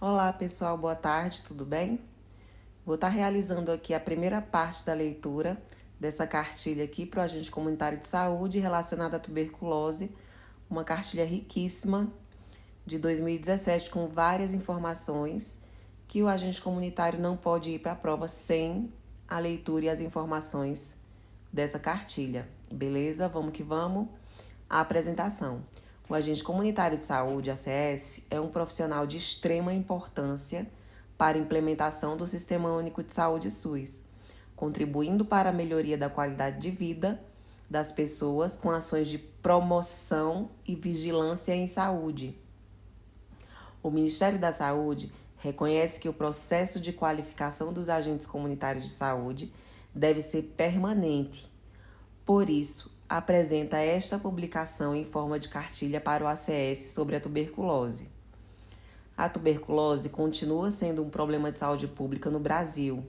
Olá pessoal, boa tarde, tudo bem? Vou estar realizando aqui a primeira parte da leitura dessa cartilha aqui para o agente comunitário de saúde relacionada à tuberculose, uma cartilha riquíssima de 2017 com várias informações que o agente comunitário não pode ir para a prova sem a leitura e as informações dessa cartilha. Beleza? Vamos que vamos. A apresentação. O agente comunitário de saúde, ACS, é um profissional de extrema importância para a implementação do Sistema Único de Saúde SUS, contribuindo para a melhoria da qualidade de vida das pessoas com ações de promoção e vigilância em saúde. O Ministério da Saúde reconhece que o processo de qualificação dos agentes comunitários de saúde deve ser permanente. Por isso, apresenta esta publicação em forma de cartilha para o ACS sobre a tuberculose. A tuberculose continua sendo um problema de saúde pública no Brasil.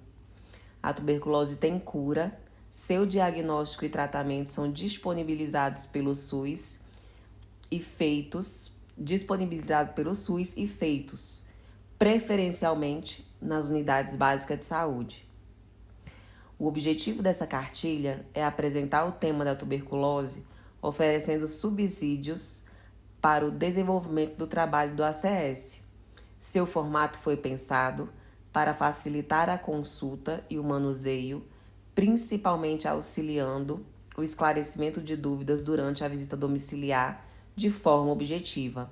A tuberculose tem cura, seu diagnóstico e tratamento são disponibilizados pelo SUS e feitos preferencialmente nas unidades básicas de saúde. O objetivo dessa cartilha é apresentar o tema da tuberculose, oferecendo subsídios para o desenvolvimento do trabalho do ACS. Seu formato foi pensado para facilitar a consulta e o manuseio, principalmente auxiliando o esclarecimento de dúvidas durante a visita domiciliar de forma objetiva.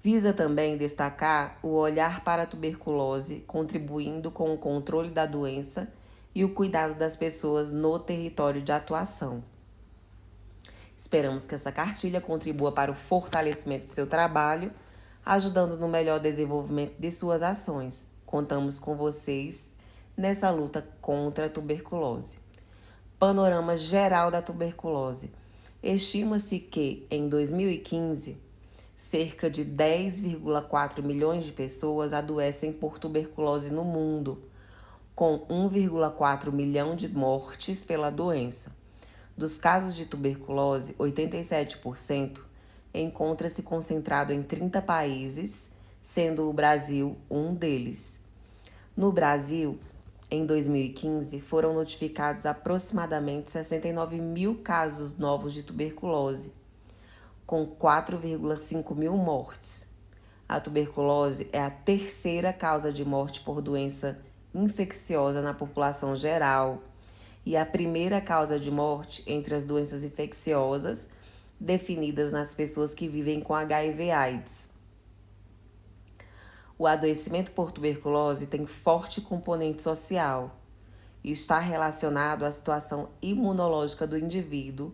Visa também destacar o olhar para a tuberculose, contribuindo com o controle da doença e o cuidado das pessoas no território de atuação. Esperamos que essa cartilha contribua para o fortalecimento do seu trabalho, ajudando no melhor desenvolvimento de suas ações. Contamos com vocês nessa luta contra a tuberculose. Panorama geral da tuberculose. Estima-se que, em 2015, cerca de 10,4 milhões de pessoas adoecem por tuberculose no mundo, com 1,4 milhão de mortes pela doença. Dos casos de tuberculose, 87% encontra-se concentrado em 30 países, sendo o Brasil um deles. No Brasil, em 2015, foram notificados aproximadamente 69 mil casos novos de tuberculose, com 4,5 mil mortes. A tuberculose é a terceira causa de morte por doença infecciosa na população geral e a primeira causa de morte entre as doenças infecciosas definidas nas pessoas que vivem com HIV/AIDS. O adoecimento por tuberculose tem forte componente social e está relacionado à situação imunológica do indivíduo,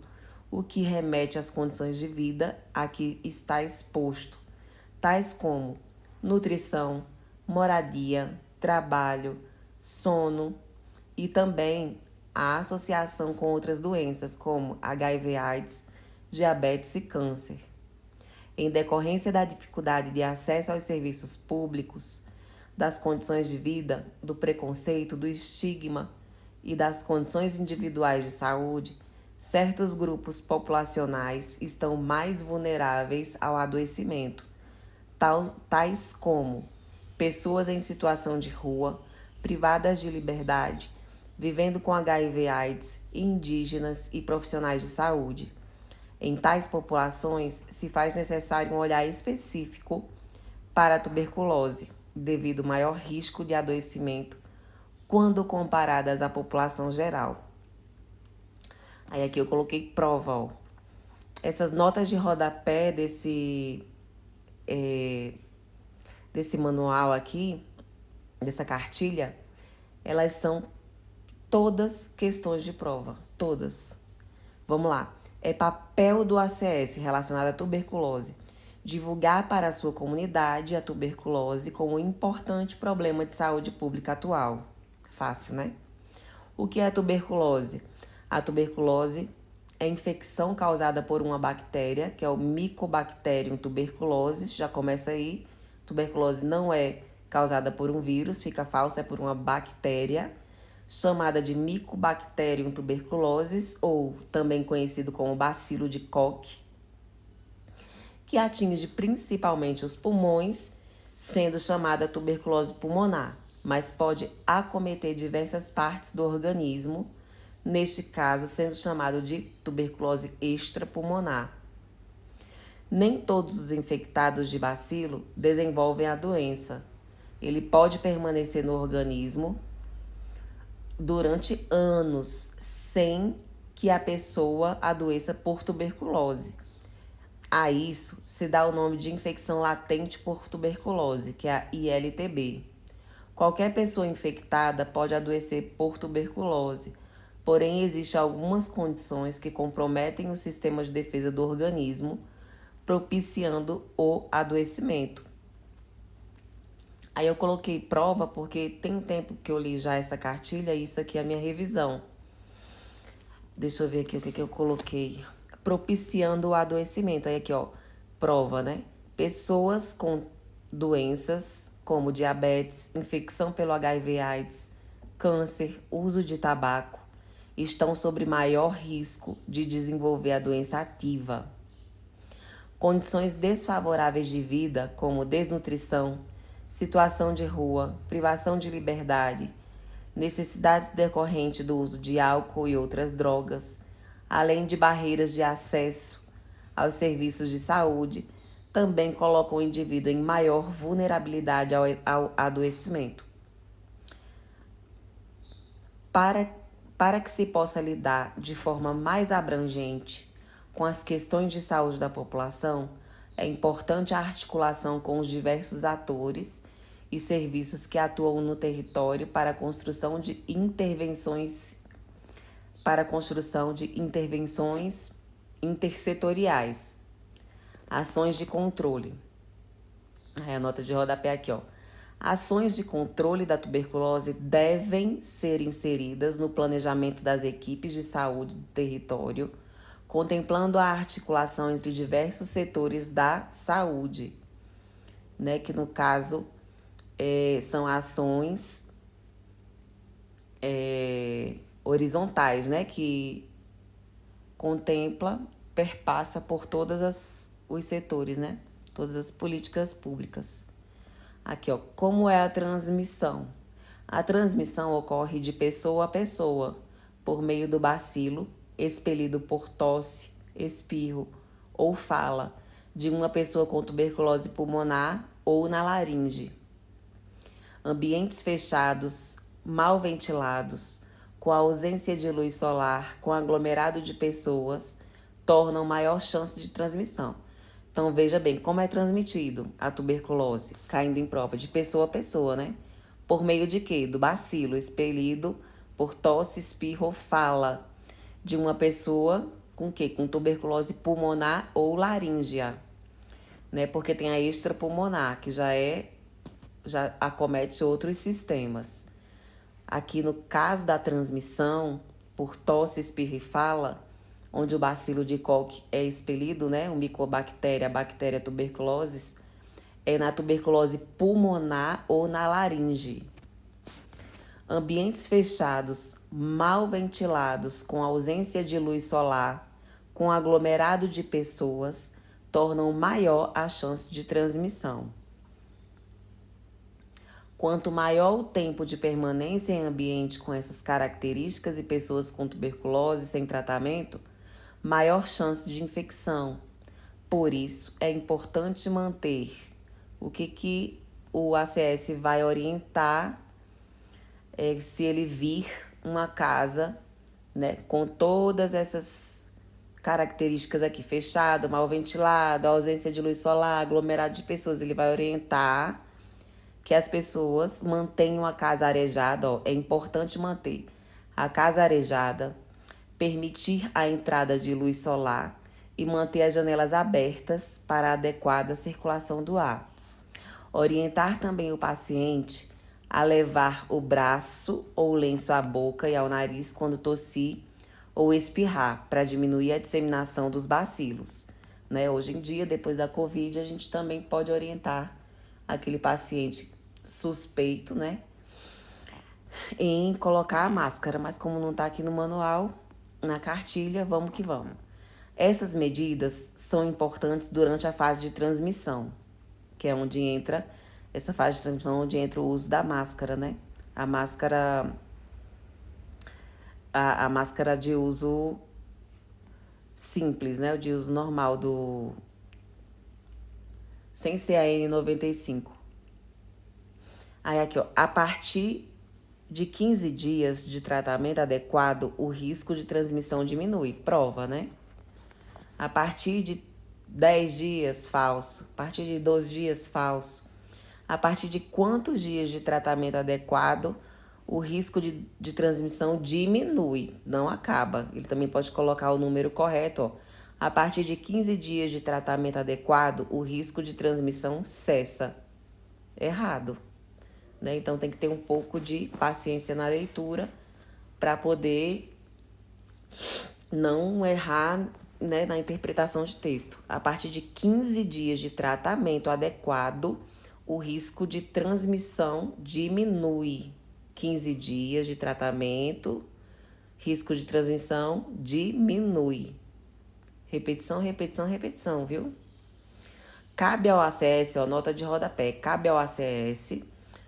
o que remete às condições de vida a que está exposto, tais como nutrição, moradia, trabalho, sono e também a associação com outras doenças como HIV/AIDS, diabetes e câncer. Em decorrência da dificuldade de acesso aos serviços públicos, das condições de vida, do preconceito, do estigma e das condições individuais de saúde, certos grupos populacionais estão mais vulneráveis ao adoecimento, tais como pessoas em situação de rua, privadas de liberdade, vivendo com HIV/AIDS, indígenas e profissionais de saúde. Em tais populações, se faz necessário um olhar específico para a tuberculose, devido ao maior risco de adoecimento quando comparadas à população geral. Aí aqui eu coloquei prova, ó. Essas notas de rodapé desse manual aqui, dessa cartilha, elas são todas questões de prova, todas. Vamos lá. É papel do ACS relacionado à tuberculose divulgar para a sua comunidade a tuberculose como um importante problema de saúde pública atual. Fácil, né? O que é a tuberculose? A tuberculose é infecção causada por uma bactéria, que é o Mycobacterium tuberculosis, já começa aí. Tuberculose não é causada por um vírus, fica falso, é por uma bactéria, chamada de Mycobacterium tuberculosis, ou também conhecido como bacilo de Koch, que atinge principalmente os pulmões, sendo chamada tuberculose pulmonar, mas pode acometer diversas partes do organismo, neste caso sendo chamado de tuberculose extrapulmonar. Nem todos os infectados de bacilo desenvolvem a doença. Ele pode permanecer no organismo durante anos sem que a pessoa adoeça por tuberculose. A isso se dá o nome de infecção latente por tuberculose, que é a ILTB. Qualquer pessoa infectada pode adoecer por tuberculose, porém existem algumas condições que comprometem o sistema de defesa do organismo, propiciando o adoecimento. Aí eu coloquei prova porque tem um tempo que eu li já essa cartilha e isso aqui é a minha revisão. Deixa eu ver aqui o que eu coloquei. Propiciando o adoecimento. Aí aqui, ó, prova, né? Pessoas com doenças como diabetes, infecção pelo HIV/AIDS, câncer, uso de tabaco, estão sob maior risco de desenvolver a doença ativa. Condições desfavoráveis de vida, como desnutrição, situação de rua, privação de liberdade, necessidades decorrentes do uso de álcool e outras drogas, além de barreiras de acesso aos serviços de saúde, também colocam o indivíduo em maior vulnerabilidade ao adoecimento. Para que se possa lidar de forma mais abrangente com as questões de saúde da população, é importante a articulação com os diversos atores e serviços que atuam no território para a construção de intervenções intersetoriais, ações de controle. Aí a nota de rodapé aqui, ó. Ações de controle da tuberculose devem ser inseridas no planejamento das equipes de saúde do território, contemplando a articulação entre diversos setores da saúde, né? Que no caso são ações horizontais, né? Que perpassa por todos os setores, né? Todas as políticas públicas. Aqui, ó, como é a transmissão? A transmissão ocorre de pessoa a pessoa, por meio do bacilo, expelido por tosse, espirro ou fala, de uma pessoa com tuberculose pulmonar ou na laringe. Ambientes fechados, mal ventilados, com a ausência de luz solar, com aglomerado de pessoas, tornam maior chance de transmissão. Então, veja bem, como é transmitido a tuberculose, caindo em prova de pessoa a pessoa, né? Por meio de quê? Do bacilo, expelido por tosse, espirro ou fala, de uma pessoa com quê? Com tuberculose pulmonar ou laríngea, né? Porque tem a extrapulmonar, que já acomete outros sistemas. Aqui no caso da transmissão, por tosse, espirro e fala, onde o bacilo de Koch é expelido, né? O micobactéria, a bactéria tuberculose, é na tuberculose pulmonar ou na laringe. Ambientes fechados, mal ventilados, com ausência de luz solar, com aglomerado de pessoas, tornam maior a chance de transmissão. Quanto maior o tempo de permanência em ambiente com essas características e pessoas com tuberculose sem tratamento, maior chance de infecção. Por isso, é importante manter o que o ACS vai orientar se ele vir uma casa, né, com todas essas características aqui, fechado, mal ventilado, ausência de luz solar, aglomerado de pessoas, ele vai orientar que as pessoas mantenham a casa arejada, ó, é importante manter a casa arejada, permitir a entrada de luz solar e manter as janelas abertas para a adequada circulação do ar. Orientar também o paciente a levar o braço ou lenço à boca e ao nariz quando tossir ou espirrar, para diminuir a disseminação dos bacilos, né? Hoje em dia, depois da Covid, a gente também pode orientar aquele paciente suspeito, né, em colocar a máscara, mas como não está aqui no manual, na cartilha, vamos que vamos. Essas medidas são importantes durante a fase de transmissão, que é onde entra essa fase de transmissão onde entra o uso da máscara, né? A máscara, a máscara de uso simples, né? O de uso normal sem ser a N95. Aí aqui, ó, a partir de 15 dias de tratamento adequado, o risco de transmissão diminui. Prova, né? A partir de 10 dias, falso. A partir de 12 dias, falso. A partir de quantos dias de tratamento adequado, o risco de transmissão diminui, não acaba. Ele também pode colocar o número correto, ó. A partir de 15 dias de tratamento adequado, o risco de transmissão cessa. Errado, né? Então tem que ter um pouco de paciência na leitura para poder não errar, né, na interpretação de texto. A partir de 15 dias de tratamento adequado, o risco de transmissão diminui. 15 dias de tratamento, risco de transmissão diminui. Repetição, repetição, repetição, viu? Cabe ao ACS, ó, nota de rodapé, cabe ao ACS,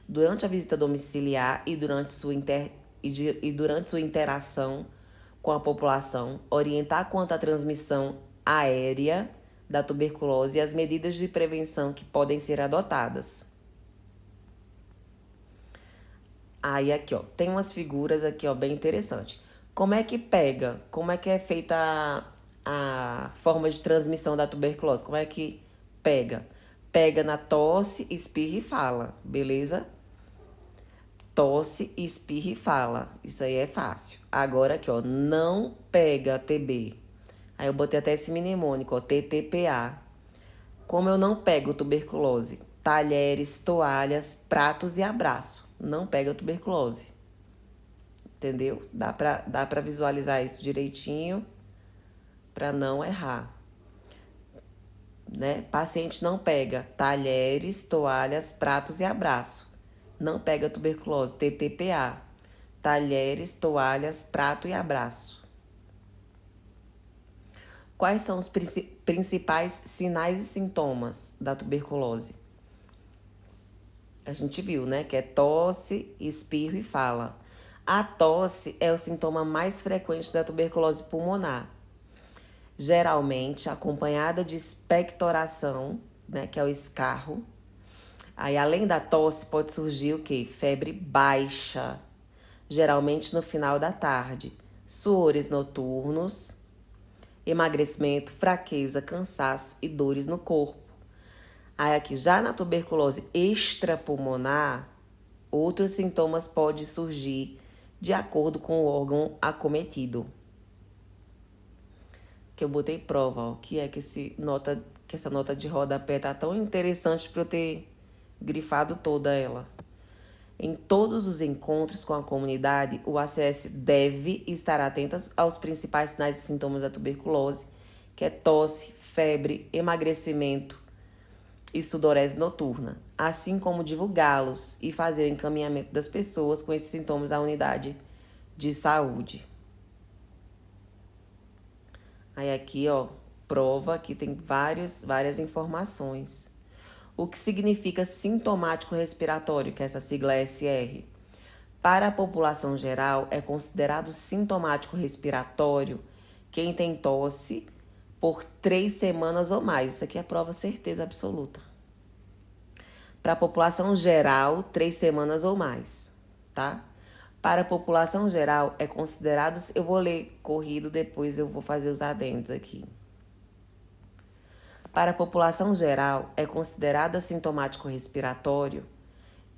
durante a visita domiciliar e durante sua interação com a população, orientar quanto à transmissão aérea da tuberculose e as medidas de prevenção que podem ser adotadas. Aí aqui, ó, tem umas figuras aqui, ó, bem interessante. Como é que pega? Como é que é feita a forma de transmissão da tuberculose? Como é que pega? Pega na tosse, espirra e fala, beleza? Tosse, espirra e fala. Isso aí é fácil. Agora aqui, ó, não pega TB. Aí eu botei até esse mnemônico, ó, TTPA. Como eu não pego tuberculose? Talheres, toalhas, pratos e abraço. Não pega tuberculose. Entendeu? Dá pra visualizar isso direitinho para não errar. Né? Paciente não pega talheres, toalhas, pratos e abraço. Não pega tuberculose, TTPA. Talheres, toalhas, prato e abraço. Quais são os principais sinais e sintomas da tuberculose? A gente viu, né? Que é tosse, espirro e fala. A tosse é o sintoma mais frequente da tuberculose pulmonar. Geralmente acompanhada de expectoração, né? Que é o escarro. Aí, além da tosse, pode surgir o quê? Febre baixa, geralmente no final da tarde. Suores noturnos, emagrecimento, fraqueza, cansaço e dores no corpo. Aí aqui, já na tuberculose extrapulmonar, outros sintomas podem surgir de acordo com o órgão acometido. Que eu botei prova, ó, que é que essa nota de rodapé tá tão interessante para eu ter grifado toda ela. Em todos os encontros com a comunidade, o ACS deve estar atento aos principais sinais e sintomas da tuberculose, que é tosse, febre, emagrecimento e sudorese noturna, assim como divulgá-los e fazer o encaminhamento das pessoas com esses sintomas à unidade de saúde. Aí aqui, ó, prova que tem várias informações. O que significa sintomático respiratório, que é essa sigla SR? Para a população geral, é considerado sintomático respiratório quem tem tosse por 3 semanas ou mais. Isso aqui é prova certeza absoluta. Para a população geral, 3 semanas ou mais, tá? Para a população geral, é considerado... Eu vou ler corrido, depois eu vou fazer os adendos aqui. Para a população geral, é considerado assintomático respiratório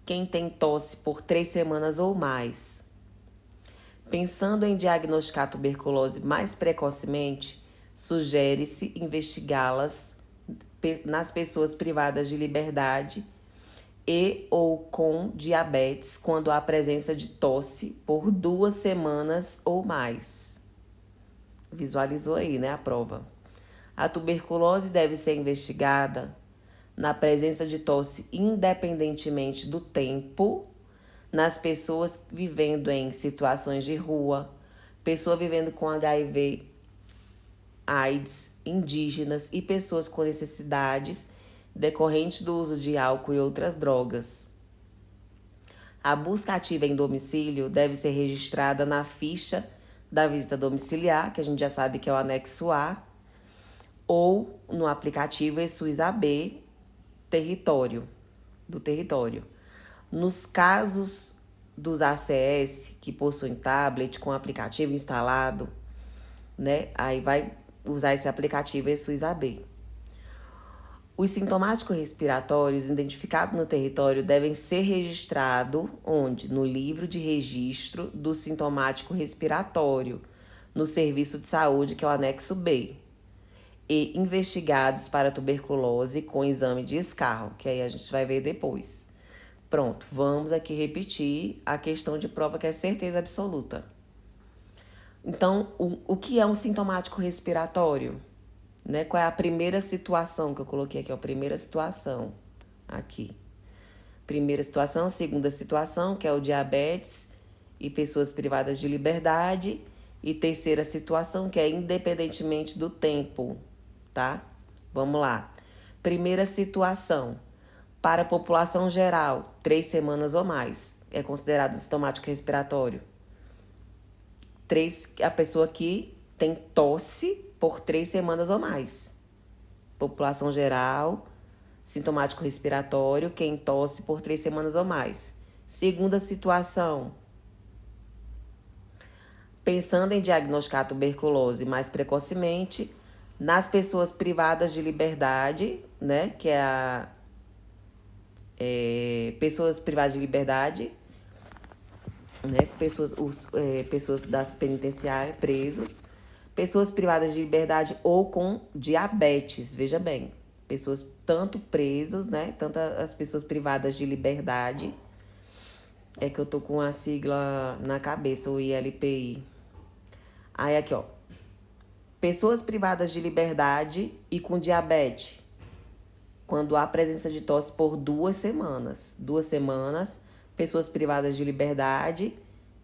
quem tem tosse por 3 semanas ou mais. Pensando em diagnosticar tuberculose mais precocemente, sugere-se investigá-las nas pessoas privadas de liberdade e ou com diabetes quando há presença de tosse por 2 semanas ou mais. Visualizou aí, né, a prova. A tuberculose deve ser investigada na presença de tosse independentemente do tempo, nas pessoas vivendo em situações de rua, pessoa vivendo com HIV, AIDS, indígenas e pessoas com necessidades decorrente do uso de álcool e outras drogas. A busca ativa em domicílio deve ser registrada na ficha da visita domiciliar, que a gente já sabe que é o anexo A, ou no aplicativo eSUS AB do território. Nos casos dos ACS que possuem tablet com aplicativo instalado, né, aí vai usar esse aplicativo eSUS AB. Os sintomáticos respiratórios identificados no território devem ser registrados onde? No livro de registro do sintomático respiratório, no serviço de saúde, que é o anexo B, e investigados para tuberculose com exame de escarro, que aí a gente vai ver depois. Pronto, vamos aqui repetir a questão de prova que é certeza absoluta. Então, o que é um sintomático respiratório? Né? Qual é a primeira situação que eu coloquei aqui? A primeira situação, aqui. Primeira situação, segunda situação, que é o diabetes e pessoas privadas de liberdade. E terceira situação, que é independentemente do tempo, tá? Vamos lá. Primeira situação, para a população geral, 3 semanas ou mais, é considerado sintomático respiratório. A pessoa que tem tosse por 3 semanas ou mais. População geral, sintomático respiratório, quem tosse por 3 semanas ou mais. Segunda situação, pensando em diagnosticar tuberculose mais precocemente, nas pessoas privadas de liberdade, né, que é pessoas privadas de liberdade, né, pessoas das penitenciárias, presos, pessoas privadas de liberdade ou com diabetes, veja bem, pessoas tanto presos, né, tanto as pessoas privadas de liberdade, é que eu tô com a sigla na cabeça, o ILPI. Aí aqui, ó, pessoas privadas de liberdade e com diabetes, quando há presença de tosse por 2 semanas. 2 semanas, pessoas privadas de liberdade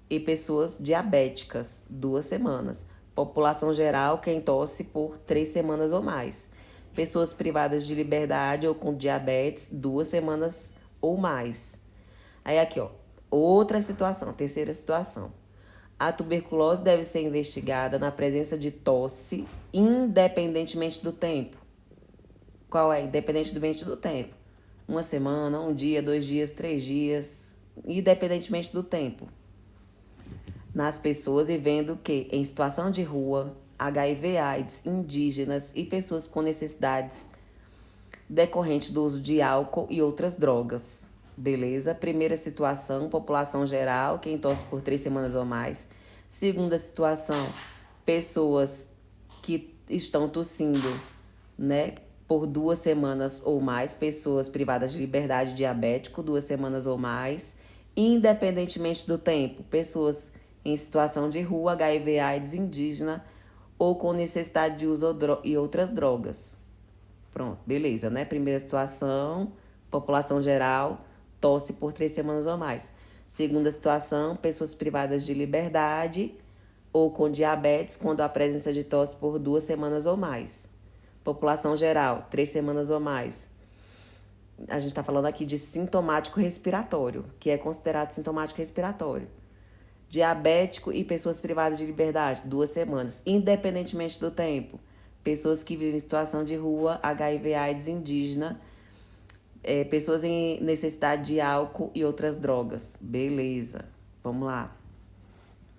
e pessoas diabéticas, 2 semanas. População geral, quem tosse por 3 semanas ou mais. Pessoas privadas de liberdade ou com diabetes, 2 semanas ou mais. Aí aqui, ó, outra situação, terceira situação. A tuberculose deve ser investigada na presença de tosse, independentemente do tempo. Qual é? Independentemente do tempo. 1 semana, 1 dia, 2 dias, 3 dias, independentemente do tempo. Nas pessoas vivendo que em situação de rua, HIV/AIDS, indígenas e pessoas com necessidades decorrentes do uso de álcool e outras drogas. Beleza? Primeira situação, população geral, quem tosse por 3 semanas ou mais. Segunda situação, pessoas que estão tossindo, né, por 2 semanas ou mais, pessoas privadas de liberdade, diabético, 2 semanas ou mais, independentemente do tempo, pessoas em situação de rua, HIV/AIDS, indígena ou com necessidade de uso e outras drogas. Pronto, beleza, né? Primeira situação, população geral, tosse por 3 semanas ou mais. Segunda situação, pessoas privadas de liberdade ou com diabetes, quando há presença de tosse por 2 semanas ou mais. População geral, 3 semanas ou mais. A gente está falando aqui de sintomático respiratório, que é considerado sintomático respiratório. Diabético e pessoas privadas de liberdade, 2 semanas, independentemente do tempo. Pessoas que vivem em situação de rua, HIV/AIDS, indígena, pessoas em necessidade de álcool e outras drogas. Beleza, vamos lá.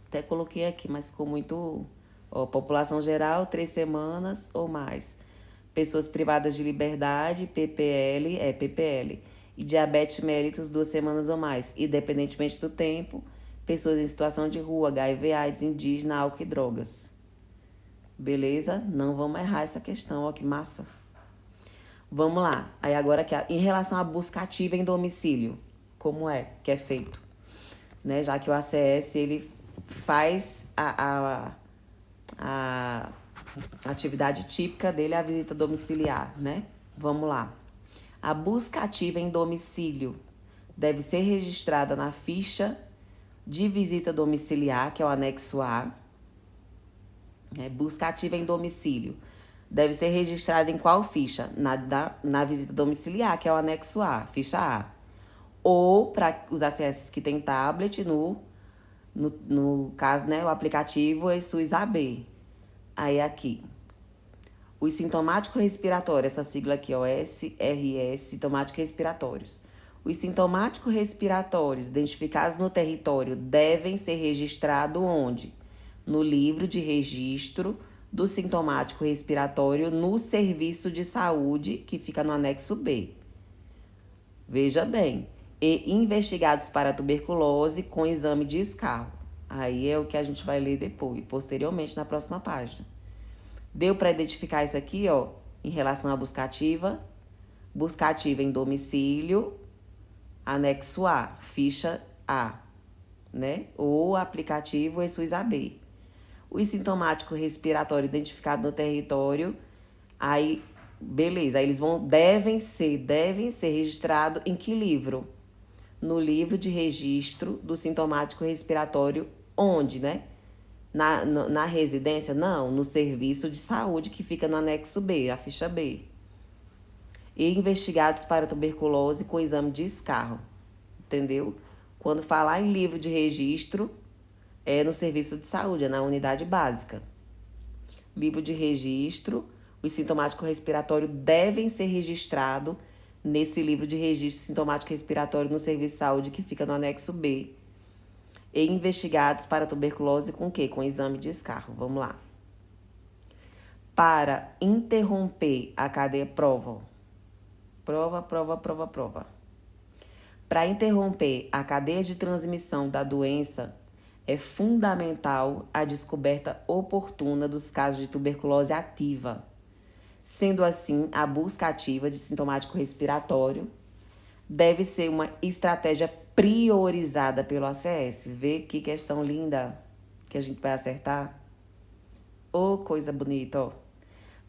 Até coloquei aqui, mas ficou muito... Ó, população geral, 3 semanas ou mais. Pessoas privadas de liberdade, PPL. E diabetes mellitus, 2 semanas ou mais, independentemente do tempo. Pessoas em situação de rua, HIV/AIDS, indígena, álcool e drogas. Beleza? Não vamos errar essa questão, ó, que massa. Vamos lá. Aí agora aqui, em relação à busca ativa em domicílio, como é que é feito? Né? Já que o ACS, ele faz a atividade típica dele, é a visita domiciliar, né? Vamos lá. A busca ativa em domicílio deve ser registrada na ficha de visita domiciliar, que é o anexo A. Busca ativa em domicílio deve ser registrado em qual ficha? Na visita domiciliar, que é o anexo A, ficha A. Ou, para os ACS que tem tablet, no caso, né, o aplicativo é SUS AB. Aí aqui, os sintomáticos respiratórios, essa sigla aqui, ó, SRS, sintomáticos respiratórios. Os sintomáticos respiratórios identificados no território devem ser registrados onde? No livro de registro do sintomático respiratório no serviço de saúde, que fica no anexo B. Veja bem, e investigados para tuberculose com exame de escarro. Aí é o que a gente vai ler depois, posteriormente, na próxima página. Deu para identificar isso aqui, ó, em relação à busca ativa em domicílio, anexo A, ficha A, né? Ou aplicativo SUS AB. Os sintomáticos respiratórios identificados no território, aí, beleza, aí eles devem ser registrados em que livro? No livro de registro do sintomático respiratório, onde, né? Na residência? Não, no serviço de saúde que fica no anexo B, a ficha B. E investigados para tuberculose com exame de escarro, entendeu? Quando falar em livro de registro, é no serviço de saúde, é na unidade básica. Livro de registro, os sintomáticos respiratórios devem ser registrados nesse livro de registro sintomático respiratório no serviço de saúde que fica no anexo B. E investigados para tuberculose com o quê? Com exame de escarro. Vamos lá. Para interromper a cadeia prova. Para interromper a cadeia de transmissão da doença, é fundamental a descoberta oportuna dos casos de tuberculose ativa. Sendo assim, a busca ativa de sintomático respiratório deve ser uma estratégia priorizada pelo ACS. Vê que questão linda que a gente vai acertar? Ô, coisa bonita, ó.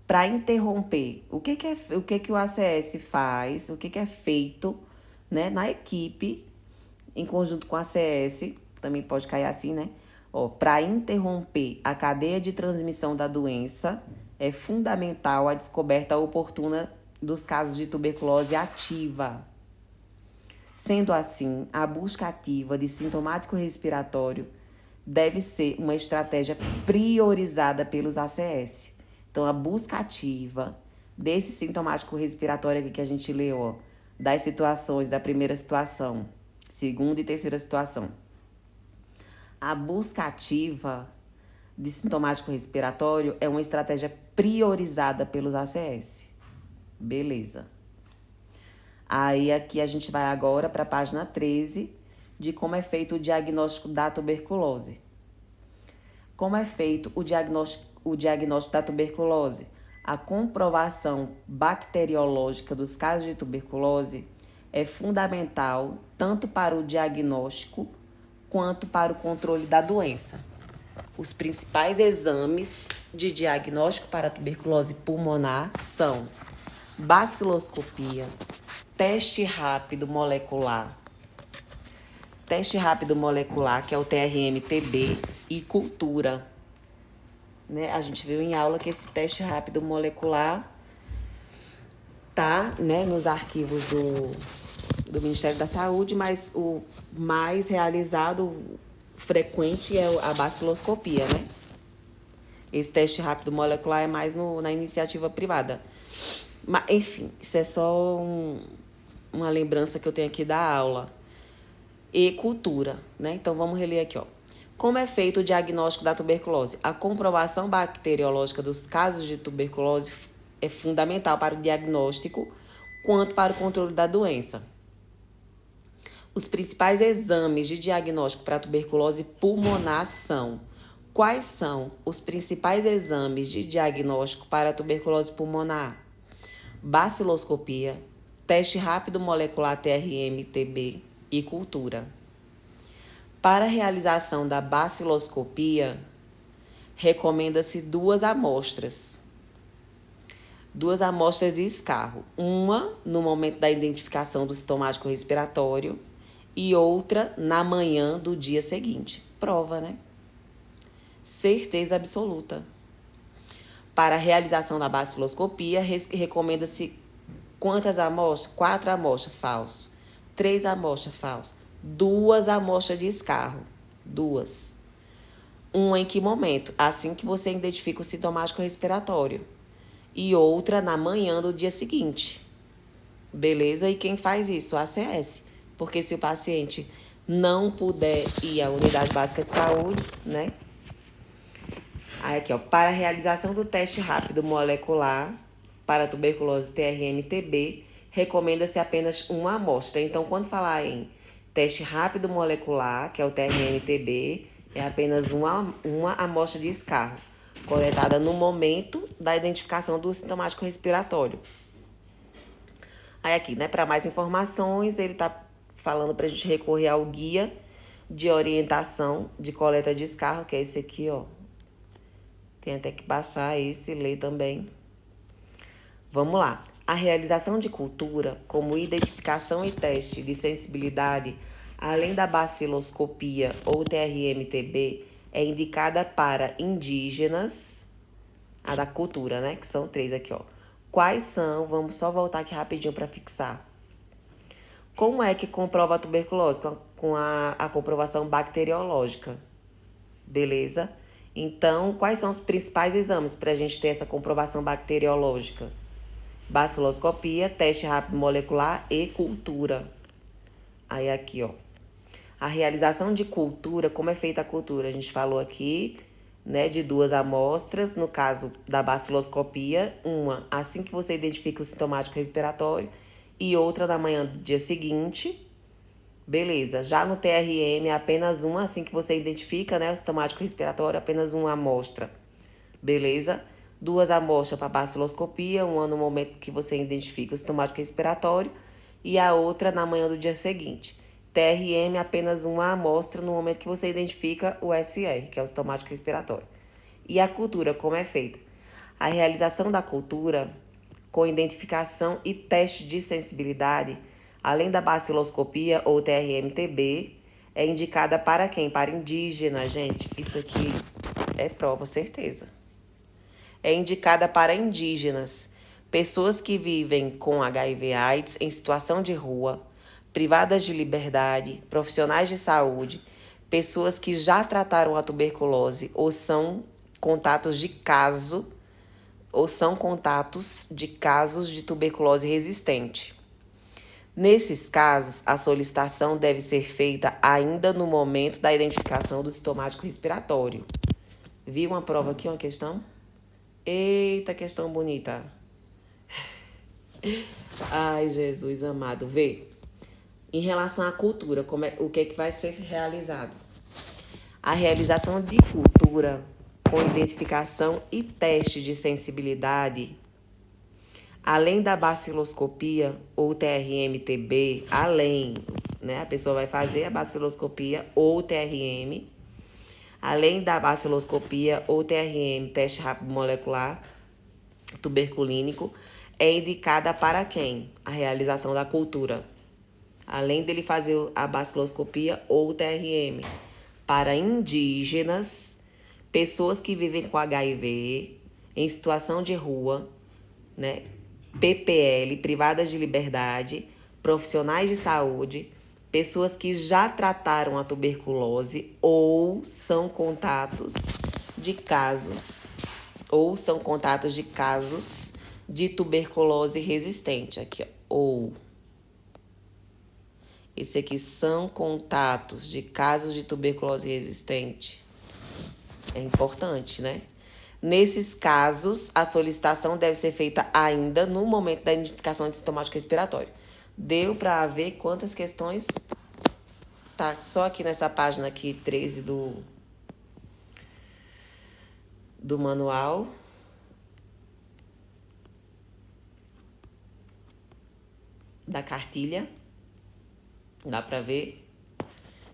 Para interromper, o que o ACS faz, o que é feito, né, na equipe, em conjunto com a ACS, também pode cair assim, né? Para interromper a cadeia de transmissão da doença, é fundamental a descoberta oportuna dos casos de tuberculose ativa. Sendo assim, a busca ativa de sintomático respiratório deve ser uma estratégia priorizada pelos ACS. Então, a busca ativa desse sintomático respiratório aqui que a gente leu, ó, das situações, da primeira situação, segunda e terceira situação. A busca ativa de sintomático respiratório é uma estratégia priorizada pelos ACS. Beleza. Aí aqui a gente vai agora para a página 13 de como é feito o diagnóstico da tuberculose. Como é feito o diagnóstico da tuberculose? A comprovação bacteriológica dos casos de tuberculose é fundamental tanto para o diagnóstico quanto para o controle da doença. Os principais exames de diagnóstico para a tuberculose pulmonar são baciloscopia, teste rápido molecular, que é o TRM-TB, e cultura. Né? A gente viu em aula que esse teste rápido molecular tá, né, nos arquivos do Ministério da Saúde, mas o mais realizado, frequente, é a baciloscopia, né? Esse teste rápido molecular é mais na iniciativa privada. Mas, enfim, isso é só uma lembrança que eu tenho aqui da aula. E cultura, né? Então, vamos reler aqui, ó. Como é feito o diagnóstico da tuberculose? A comprovação bacteriológica dos casos de tuberculose é fundamental para o diagnóstico quanto para o controle da doença. Os principais exames de diagnóstico para a tuberculose pulmonar são: quais são os principais exames de diagnóstico para a tuberculose pulmonar? Baciloscopia, teste rápido molecular TRM-TB e cultura. Para a realização da baciloscopia, recomenda-se duas amostras de escarro. Uma no momento da identificação do sintomático respiratório e outra na manhã do dia seguinte. Prova, né? Certeza absoluta. Para a realização da baciloscopia, recomenda-se quantas amostras? 4 amostras, falso. 3 amostras, falso. 2 amostras de escarro. 2. Uma em que momento? Assim que você identifica o sintomático respiratório. E outra na manhã do dia seguinte. Beleza? E quem faz isso? A ACS. Porque se o paciente não puder ir à unidade básica de saúde, né? Aí aqui, ó, para a realização do teste rápido molecular para tuberculose TRM-TB, recomenda-se apenas uma amostra. Então, quando falar em teste rápido molecular, que é o TRM-TB, é apenas uma amostra de escarro, coletada no momento da identificação do sintomático respiratório. Aí aqui, né, para mais informações, ele tá falando para a gente recorrer ao guia de orientação de coleta de escarro, que é esse aqui, ó. Tem até que baixar esse e ler também. Vamos lá. A realização de cultura, como identificação e teste de sensibilidade, além da baciloscopia ou TRM-TB, é indicada para indígenas, a da cultura, né? Que são 3 aqui, ó. Quais são? Vamos só voltar aqui rapidinho para fixar. Como é que comprova a tuberculose? Com a comprovação bacteriológica. Beleza? Então, quais são os principais exames para a gente ter essa comprovação bacteriológica? Baciloscopia, teste rápido molecular e cultura. Aí aqui, ó. A realização de cultura, como é feita a cultura? A gente falou aqui, né, de 2 amostras, no caso da baciloscopia, uma assim que você identifica o sintomático respiratório e outra na manhã do dia seguinte. Beleza, já no TRM, apenas uma, assim que você identifica, né, o sintomático respiratório, apenas uma amostra. Beleza? 2 amostras para baciloscopia, uma no momento que você identifica o sintomático respiratório e a outra na manhã do dia seguinte. TRM, apenas uma amostra no momento que você identifica o SR, que é o sintomático respiratório. E a cultura, como é feita? A realização da cultura com identificação e teste de sensibilidade, além da baciloscopia ou TRM-TB, é indicada para quem? Para indígena, gente. Isso aqui é prova, certeza. É indicada para indígenas, pessoas que vivem com HIV/AIDS em situação de rua, privadas de liberdade, profissionais de saúde, pessoas que já trataram a tuberculose ou são contatos de casos de tuberculose resistente. Nesses casos, a solicitação deve ser feita ainda no momento da identificação do sintomático respiratório. Viu uma prova aqui, uma questão? Eita, questão bonita. Ai, Jesus amado. Vê. Em relação à cultura, o que vai ser realizado? A realização de cultura com identificação e teste de sensibilidade, além da baciloscopia ou TRM-TB, né? A pessoa vai fazer a baciloscopia ou TRM, além da baciloscopia ou TRM, teste rápido molecular tuberculínico, é indicada para quem? A realização da cultura. Além dele fazer a baciloscopia ou o TRM, para indígenas, pessoas que vivem com HIV, em situação de rua, né? PPL, privadas de liberdade, profissionais de saúde, pessoas que já trataram a tuberculose ou são contatos de casos de tuberculose resistente. Aqui, ó, ou. Esse aqui são contatos de casos de tuberculose resistente. É importante, né? Nesses casos, a solicitação deve ser feita ainda no momento da identificação de sintomático respiratório. Deu para ver quantas questões? Tá só aqui nessa página aqui, 13 do manual. Da cartilha. Dá para ver?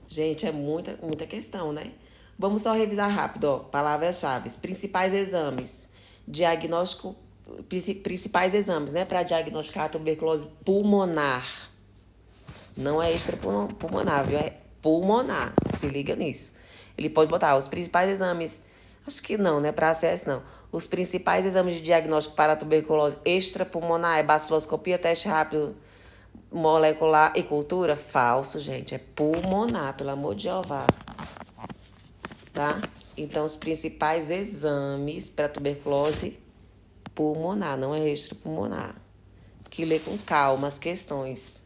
Gente, é muita questão, né? Vamos só revisar rápido, ó. Palavras-chave. Principais exames. Principais exames, né? Para diagnosticar a tuberculose pulmonar. Não é extrapulmonar, viu? É pulmonar. Se liga nisso. Ele pode botar os principais exames Acho que não, né? Para acesso, não. Os principais exames de diagnóstico para a tuberculose extrapulmonar é baciloscopia, teste rápido molecular e cultura? Falso, gente. É pulmonar, pelo amor de Jeová. Tá? Então, os principais exames para tuberculose pulmonar, não é extrapulmonar. Que ler com calma as questões,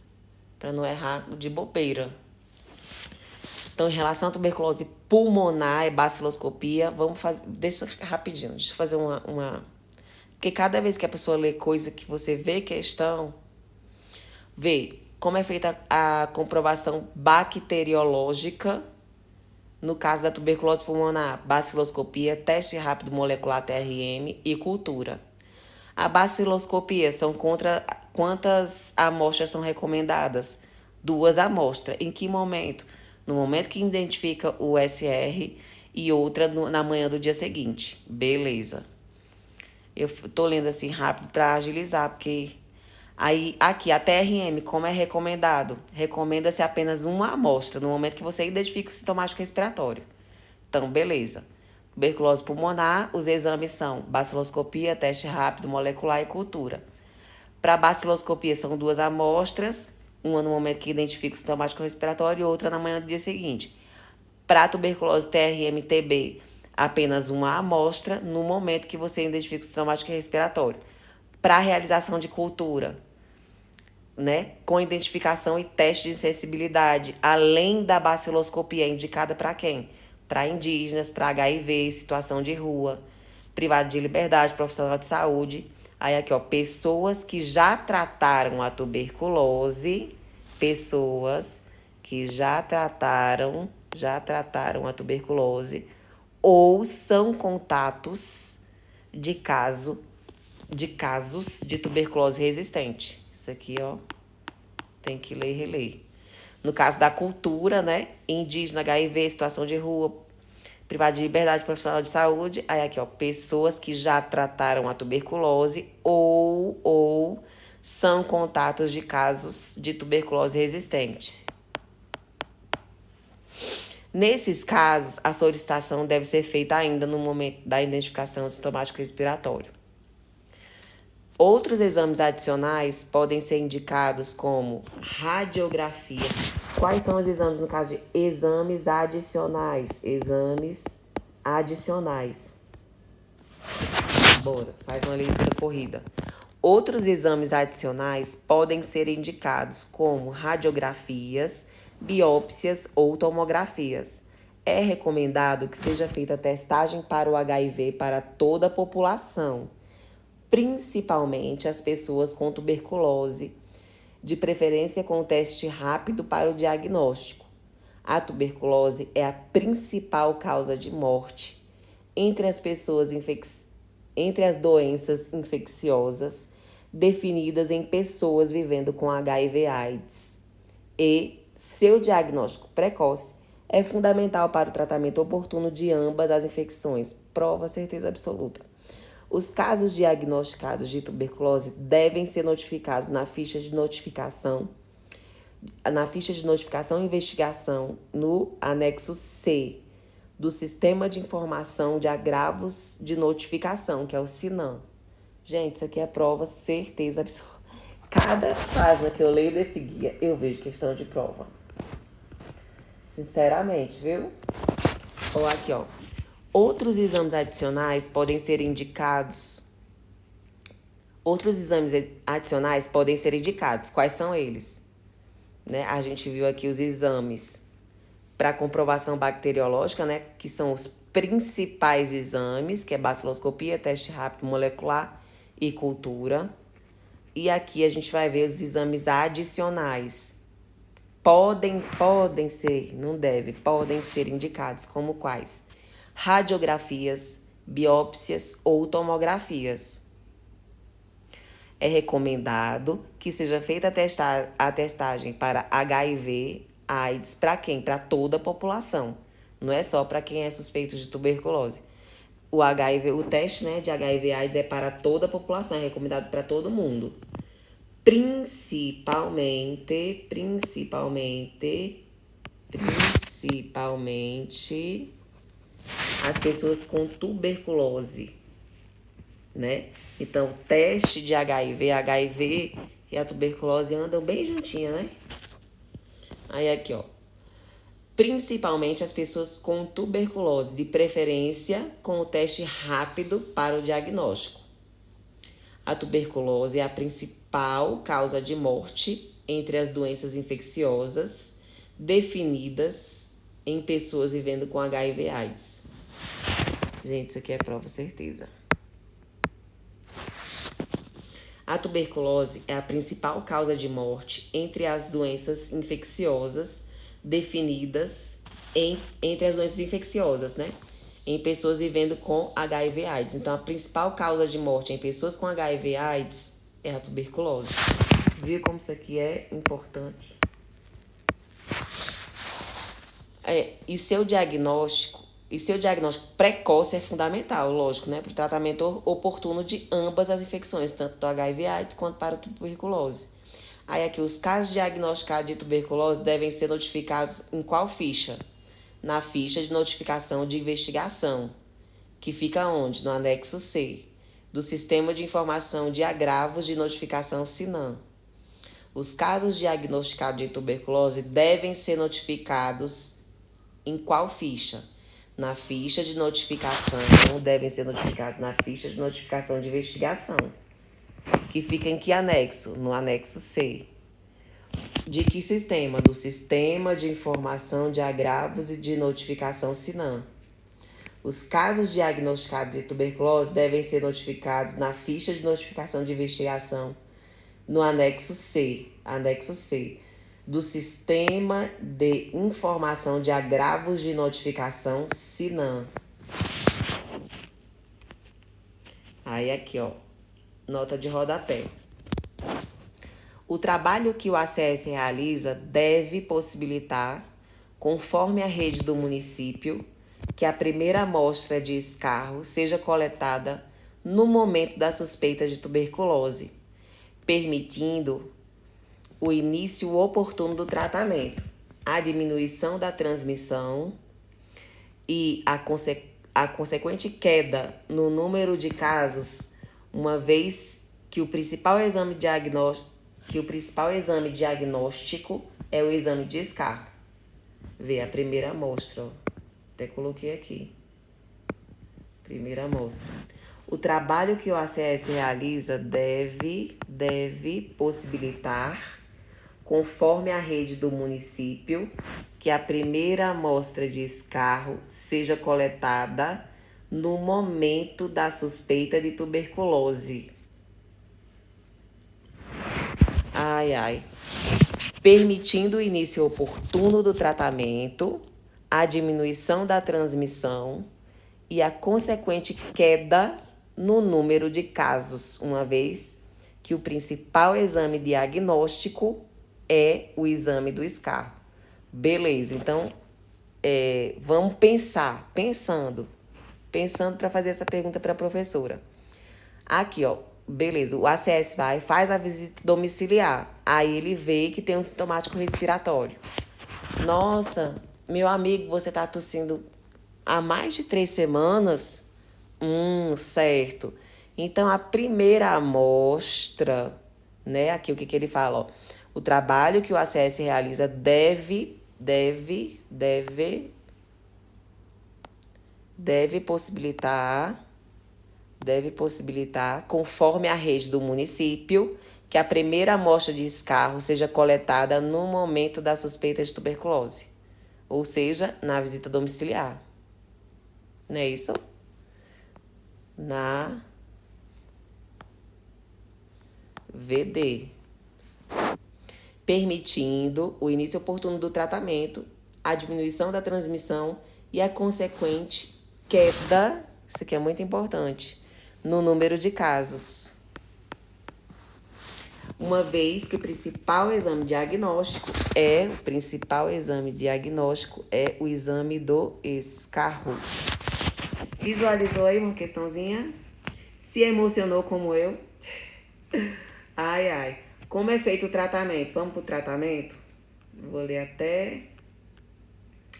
para não errar de bobeira. Então, em relação à tuberculose pulmonar e baciloscopia, vamos fazer. Deixa rapidinho, deixa eu fazer uma. Porque cada vez que a pessoa lê coisa que você vê questão, vê como é feita a comprovação bacteriológica. No caso da tuberculose pulmonar, baciloscopia, teste rápido molecular TRM e cultura. A baciloscopia são contra quantas amostras são recomendadas? 2 amostras. Em que momento? No momento que identifica o SR e outra na manhã do dia seguinte. Beleza. Eu tô lendo assim rápido para agilizar, porque aí aqui a TRM, como é recomendado? Recomenda-se apenas uma amostra no momento que você identifica o sintomático respiratório. Então, beleza. Tuberculose pulmonar, os exames são baciloscopia, teste rápido, molecular e cultura. Para baciloscopia são 2 amostras, uma no momento que identifica o sintomático respiratório e outra na manhã do dia seguinte. Para tuberculose TRM-TB, apenas uma amostra no momento que você identifica o sintomático respiratório. Para a realização de cultura, né, com identificação e teste de sensibilidade, além da baciloscopia, indicada para quem? Para indígenas, para HIV, situação de rua, privado de liberdade, profissional de saúde. Aí aqui, ó, pessoas que já trataram a tuberculose, pessoas que já trataram a tuberculose ou são contatos de casos de tuberculose resistente. Isso aqui, ó, tem que ler e reler. No caso da cultura, né? Indígena, HIV, situação de rua, privado de liberdade, profissional de saúde. Aí aqui, ó, pessoas que já trataram a tuberculose ou são contatos de casos de tuberculose resistente. Nesses casos, a solicitação deve ser feita ainda no momento da identificação do sintomático respiratório. Outros exames adicionais podem ser indicados como radiografia. Quais são os exames no caso de exames adicionais? Exames adicionais. Bora, faz uma leitura corrida. Outros exames adicionais podem ser indicados como radiografias, biópsias ou tomografias. É recomendado que seja feita testagem para o HIV para toda a população, principalmente as pessoas com tuberculose, de preferência com teste rápido para o diagnóstico. A tuberculose é a principal causa de morte entre as doenças infecciosas definidas em pessoas vivendo com HIV/AIDS. E seu diagnóstico precoce é fundamental para o tratamento oportuno de ambas as infecções. Prova certeza absoluta. Os casos diagnosticados de tuberculose devem ser notificados na ficha de notificação e investigação no anexo C do Sistema de Informação de Agravos de Notificação, que é o SINAM. Gente, isso aqui é prova certeza absoluta. Cada página que eu leio desse guia, eu vejo questão de prova. Sinceramente, viu? Ó, aqui, ó. Outros exames adicionais podem ser indicados. Quais são eles? Né? A gente viu aqui os exames para comprovação bacteriológica, né? Que são os principais exames, que é baciloscopia, teste rápido molecular e cultura. E aqui a gente vai ver os exames adicionais. Podem ser, não deve, podem ser indicados como quais? Radiografias, biópsias ou tomografias. É recomendado que seja feita a testagem para HIV, AIDS, para quem? Para toda a população. Não é só para quem é suspeito de tuberculose. O HIV, o teste, né, de HIV AIDS é para toda a população, é recomendado para todo mundo. Principalmente as pessoas com tuberculose, né? Então, teste de HIV e a tuberculose andam bem juntinha, né? Aí aqui, ó. Principalmente as pessoas com tuberculose, de preferência com o teste rápido para o diagnóstico. A tuberculose é a principal causa de morte entre as doenças infecciosas definidas em pessoas vivendo com HIV/AIDS. Gente, isso aqui é prova certeza. A tuberculose é a principal causa de morte entre as doenças infecciosas definidas entre as doenças infecciosas, né? Em pessoas vivendo com HIV/AIDS. Então, a principal causa de morte em pessoas com HIV/AIDS é a tuberculose. Viu como isso aqui é importante? E seu diagnóstico precoce é fundamental, lógico, né? Para o tratamento oportuno de ambas as infecções, tanto do HIV/AIDS quanto para a tuberculose. Aí aqui, os casos diagnosticados de tuberculose devem ser notificados em qual ficha? Na ficha de notificação de investigação, que fica onde? No anexo C, do Sistema de Informação de Agravos de Notificação SINAM. Os casos diagnosticados de tuberculose devem ser notificados em qual ficha? Na ficha de notificação, devem ser notificados na ficha de notificação de investigação, que fica em que anexo? No anexo C. De que sistema? Do Sistema de Informação de Agravos e de Notificação SINAM. Os casos diagnosticados de tuberculose devem ser notificados na ficha de notificação de investigação, no anexo C, do Sistema de Informação de Agravos de Notificação SINAM. Aí aqui, ó, nota de rodapé. O trabalho que o ACS realiza deve possibilitar, conforme a rede do município, que a primeira amostra de escarro seja coletada no momento da suspeita de tuberculose, permitindo o início oportuno do tratamento, a diminuição da transmissão e a consequente queda no número de casos, uma vez que o principal exame diagnóstico é o exame de escarro. Vê a primeira amostra, ó. Até coloquei aqui. Primeira amostra. O trabalho que o ACS realiza deve possibilitar, conforme a rede do município, que a primeira amostra de escarro seja coletada no momento da suspeita de tuberculose. Permitindo o início oportuno do tratamento, a diminuição da transmissão e a consequente queda no número de casos, uma vez que o principal exame diagnóstico é o exame do escarro. Beleza, então vamos pensando para fazer essa pergunta para a professora. Aqui, ó, beleza, o ACS faz a visita domiciliar, aí ele vê que tem um sintomático respiratório. Nossa, meu amigo, você tá tossindo há mais de 3 semanas? Certo. Então, a primeira amostra, né? Aqui o que ele fala, ó. O trabalho que o ACS realiza deve possibilitar, conforme a rede do município, que a primeira amostra de escarro seja coletada no momento da suspeita de tuberculose, ou seja, na visita domiciliar. Não é isso? Na VD. Permitindo o início oportuno do tratamento, a diminuição da transmissão e a consequente queda, isso aqui é muito importante, no número de casos. Uma vez que o principal exame diagnóstico é o exame do escarro. Visualizou aí uma questãozinha? Se emocionou como eu? Como é feito o tratamento? Vamos para o tratamento? Vou ler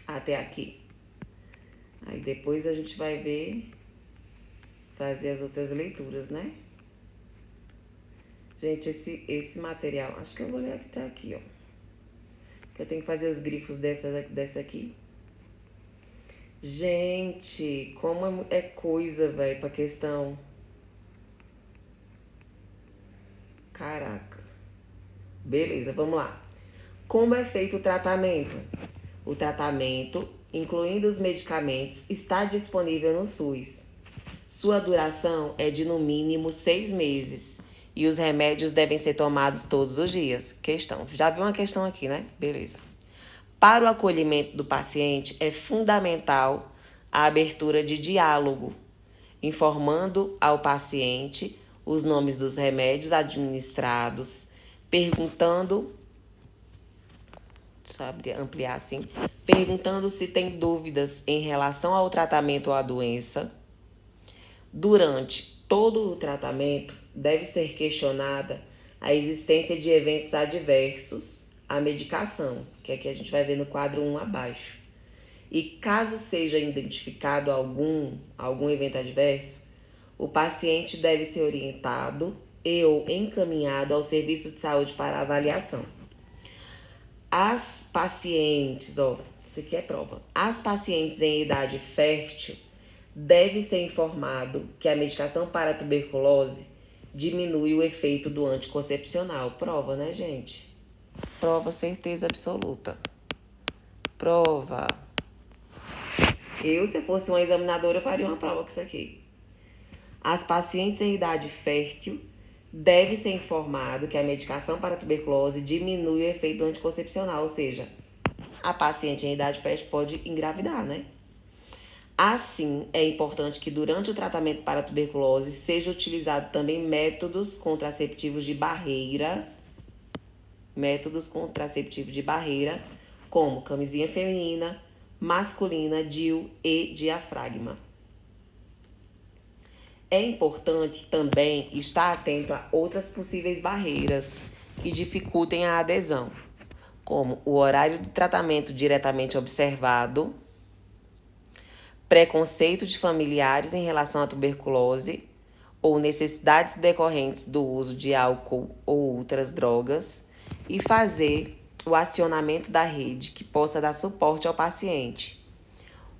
até aqui. Aí depois a gente vai ver, fazer as outras leituras, né? Gente, esse material, acho que eu vou ler até aqui, ó. Que eu tenho que fazer os grifos dessa aqui. Gente, como é coisa, velho, pra questão. Caraca. Beleza, vamos lá. Como é feito o tratamento? O tratamento, incluindo os medicamentos, está disponível no SUS. Sua duração é de no mínimo 6 meses e os remédios devem ser tomados todos os dias. Questão. Já viu uma questão aqui, né? Beleza. Para o acolhimento do paciente, é fundamental a abertura de diálogo, informando ao paciente os nomes dos remédios administrados, perguntando, sabe, ampliar assim, perguntando se tem dúvidas em relação ao tratamento ou à doença. Durante todo o tratamento, deve ser questionada a existência de eventos adversos à medicação, que aqui a gente vai ver no quadro 1 abaixo. E caso seja identificado algum evento adverso, o paciente deve ser orientado e ou encaminhado ao serviço de saúde para avaliação. As pacientes, isso aqui é prova. As pacientes em idade fértil deve ser informado que a medicação para a tuberculose diminui o efeito do anticoncepcional. Prova, né, gente? Prova, certeza absoluta. Prova. Se fosse uma examinadora, eu faria uma prova com isso aqui. As pacientes em idade fértil devem ser informado que a medicação para a tuberculose diminui o efeito do anticoncepcional, ou seja, a paciente em idade fértil pode engravidar, né? Assim, é importante que durante o tratamento para a tuberculose seja utilizado também métodos contraceptivos de barreira, como camisinha feminina, masculina, DIU e diafragma. É importante também estar atento a outras possíveis barreiras que dificultem a adesão, como o horário do tratamento diretamente observado, preconceito de familiares em relação à tuberculose ou necessidades decorrentes do uso de álcool ou outras drogas e fazer o acionamento da rede que possa dar suporte ao paciente.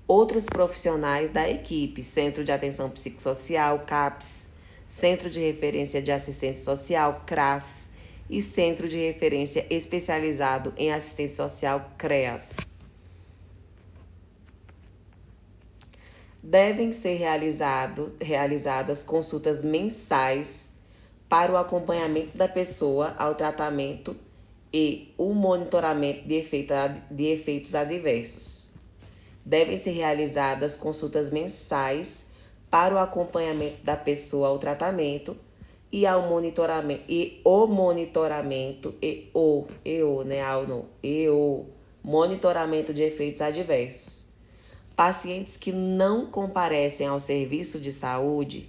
Outros profissionais da equipe, Centro de Atenção Psicossocial, CAPS, Centro de Referência de Assistência Social, CRAS, e Centro de Referência Especializado em Assistência Social, CREAS. Devem ser realizadas consultas mensais para o acompanhamento da pessoa ao tratamento e o monitoramento de efeitos adversos. Devem ser realizadas consultas mensais para o acompanhamento da pessoa ao tratamento e o monitoramento de efeitos adversos. Pacientes que não comparecem ao serviço de saúde,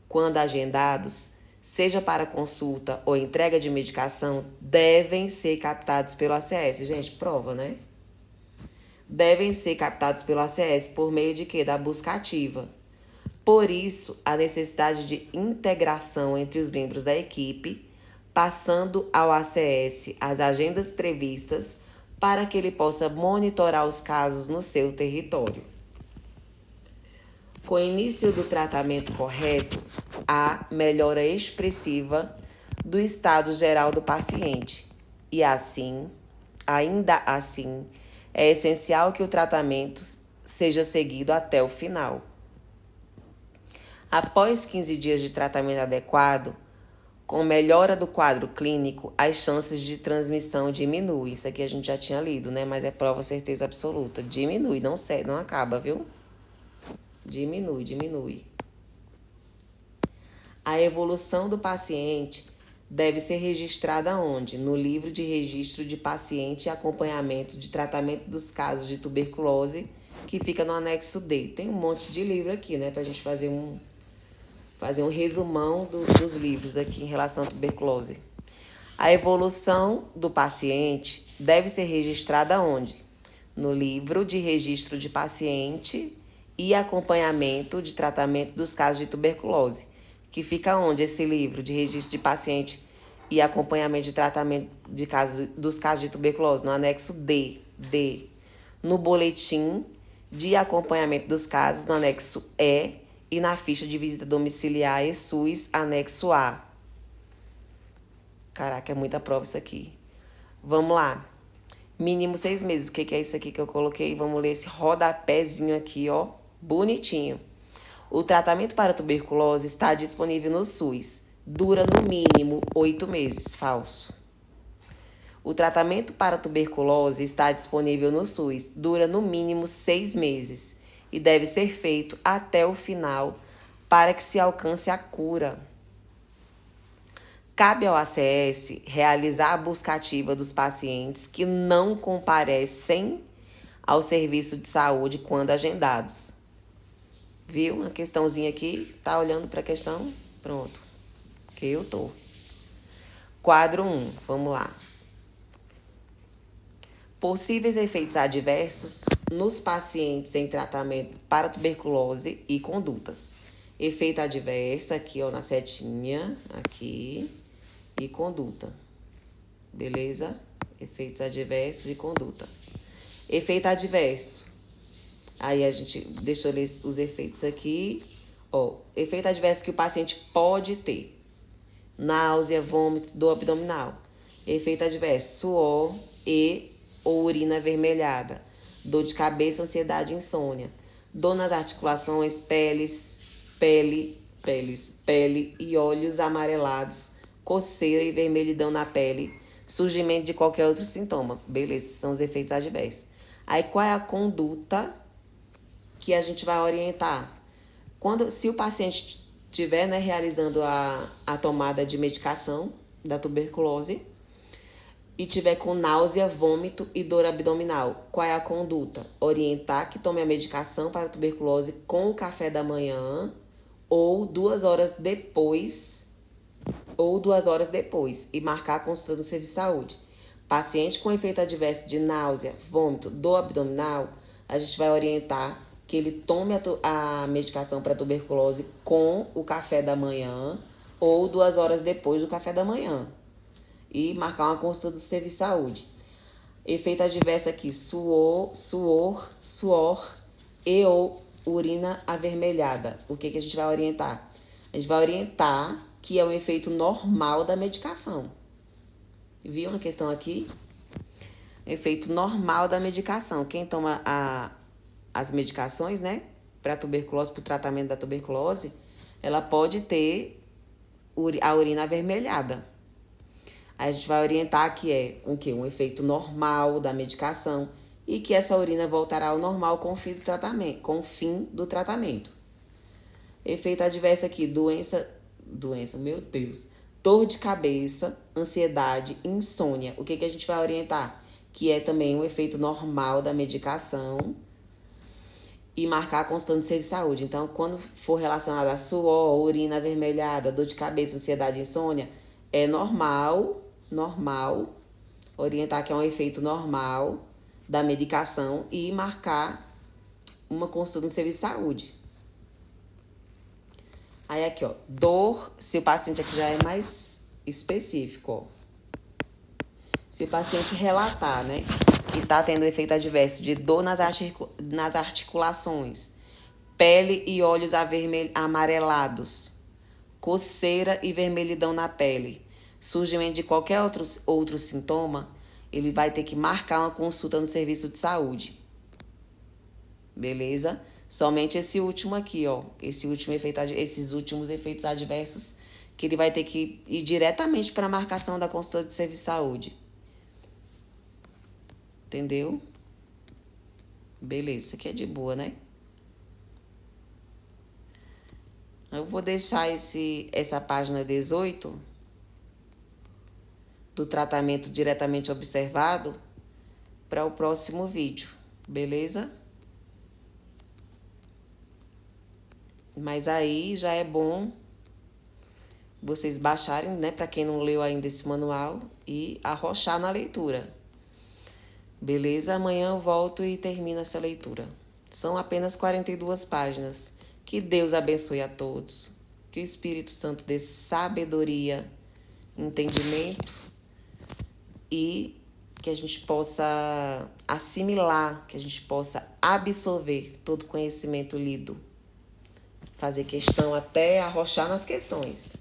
quando agendados, seja para consulta ou entrega de medicação, devem ser captados pelo ACS. Gente, prova, né? Devem ser captados pelo ACS por meio de quê? Da busca ativa. Por isso, a necessidade de integração entre os membros da equipe, passando ao ACS as agendas previstas para que ele possa monitorar os casos no seu território. Com o início do tratamento correto, há melhora expressiva do estado geral do paciente. E ainda assim, é essencial que o tratamento seja seguido até o final. Após 15 dias de tratamento adequado, com melhora do quadro clínico, as chances de transmissão diminuem. Isso aqui a gente já tinha lido, né? Mas é prova certeza absoluta. Diminui, não acaba, viu? Diminui. A evolução do paciente deve ser registrada onde? No livro de registro de paciente e acompanhamento de tratamento dos casos de tuberculose, que fica no anexo D. Tem um monte de livro aqui, né? Pra gente fazer um resumão dos livros aqui em relação à tuberculose. A evolução do paciente deve ser registrada onde? No livro de registro de paciente e acompanhamento de tratamento dos casos de tuberculose. Que fica onde esse livro de registro de paciente e acompanhamento de tratamento dos casos de tuberculose? No anexo D. No boletim de acompanhamento dos casos, no anexo E na ficha de visita domiciliar e SUS, anexo A. Caraca, é muita prova isso aqui. Vamos lá. Mínimo 6 meses. O que é isso aqui que eu coloquei? Vamos ler esse rodapézinho aqui, ó. Bonitinho. O tratamento para tuberculose está disponível no SUS. Dura no mínimo 8 meses. Falso. O tratamento para tuberculose está disponível no SUS. Dura no mínimo 6 meses. E deve ser feito até o final para que se alcance a cura. Cabe ao ACS realizar a busca ativa dos pacientes que não comparecem ao serviço de saúde quando agendados. Viu? Uma questãozinha aqui, tá olhando para a questão? Pronto. Que eu tô. Quadro 1, vamos lá. Possíveis efeitos adversos nos pacientes em tratamento para tuberculose e condutas. Efeito adverso, aqui ó, na setinha, aqui, e conduta. Beleza? Efeitos adversos e conduta. Efeito adverso. Aí a gente deixa eu ler os efeitos aqui. Ó, efeito adverso que o paciente pode ter. Náusea, vômito, dor abdominal. Efeito adverso, suor e ou urina avermelhada. Dor de cabeça, ansiedade, insônia. Dor nas articulações, pele e olhos amarelados. Coceira e vermelhidão na pele. Surgimento de qualquer outro sintoma. Beleza, são os efeitos adversos. Aí qual é a conduta que a gente vai orientar? Se o paciente estiver, né, realizando a tomada de medicação da tuberculose e tiver com náusea, vômito e dor abdominal, qual é a conduta? Orientar que tome a medicação para a tuberculose com o café da manhã ou 2 horas depois e marcar a consulta no serviço de saúde. Paciente com efeito adverso de náusea, vômito, dor abdominal, a gente vai orientar que ele tome a medicação para tuberculose com o café da manhã ou 2 horas depois do café da manhã e marcar uma consulta do serviço de saúde. Efeito adverso aqui, suor e ou urina avermelhada. O que a gente vai orientar? A gente vai orientar que é um efeito normal da medicação. Viu uma questão aqui? Efeito normal da medicação. Quem toma as medicações, né, para tuberculose, para o tratamento da tuberculose, ela pode ter a urina avermelhada. Aí a gente vai orientar que é um efeito normal da medicação e que essa urina voltará ao normal com o fim do tratamento. Efeito adverso aqui, doença, meu Deus, dor de cabeça, ansiedade, insônia. O que a gente vai orientar? Que é também um efeito normal da medicação e marcar a constante de serviço de saúde. Então, quando for relacionado a suor, urina avermelhada, dor de cabeça, ansiedade, insônia, é normal, orientar que é um efeito normal da medicação e marcar uma consulta no serviço de saúde. Aí aqui, ó, dor, se o paciente aqui já é mais específico, ó. Se o paciente relatar, né, que tá tendo efeito adverso de dor nas articulações, pele e olhos amarelados, coceira e vermelhidão na pele, surgimento de qualquer outro sintoma, ele vai ter que marcar uma consulta no serviço de saúde. Beleza? Somente esse último aqui, ó, esses últimos efeitos adversos, que ele vai ter que ir diretamente para a marcação da consulta de serviço de saúde. Entendeu? Beleza, isso aqui é de boa, né? Eu vou deixar essa página 18 do tratamento diretamente observado para o próximo vídeo, beleza? Mas aí já é bom vocês baixarem, né, para quem não leu ainda esse manual e arrochar na leitura. Beleza? Amanhã eu volto e termino essa leitura. São apenas 42 páginas. Que Deus abençoe a todos. Que o Espírito Santo dê sabedoria, entendimento e que a gente possa assimilar, que a gente possa absorver todo conhecimento lido. Fazer questão até arrochar nas questões.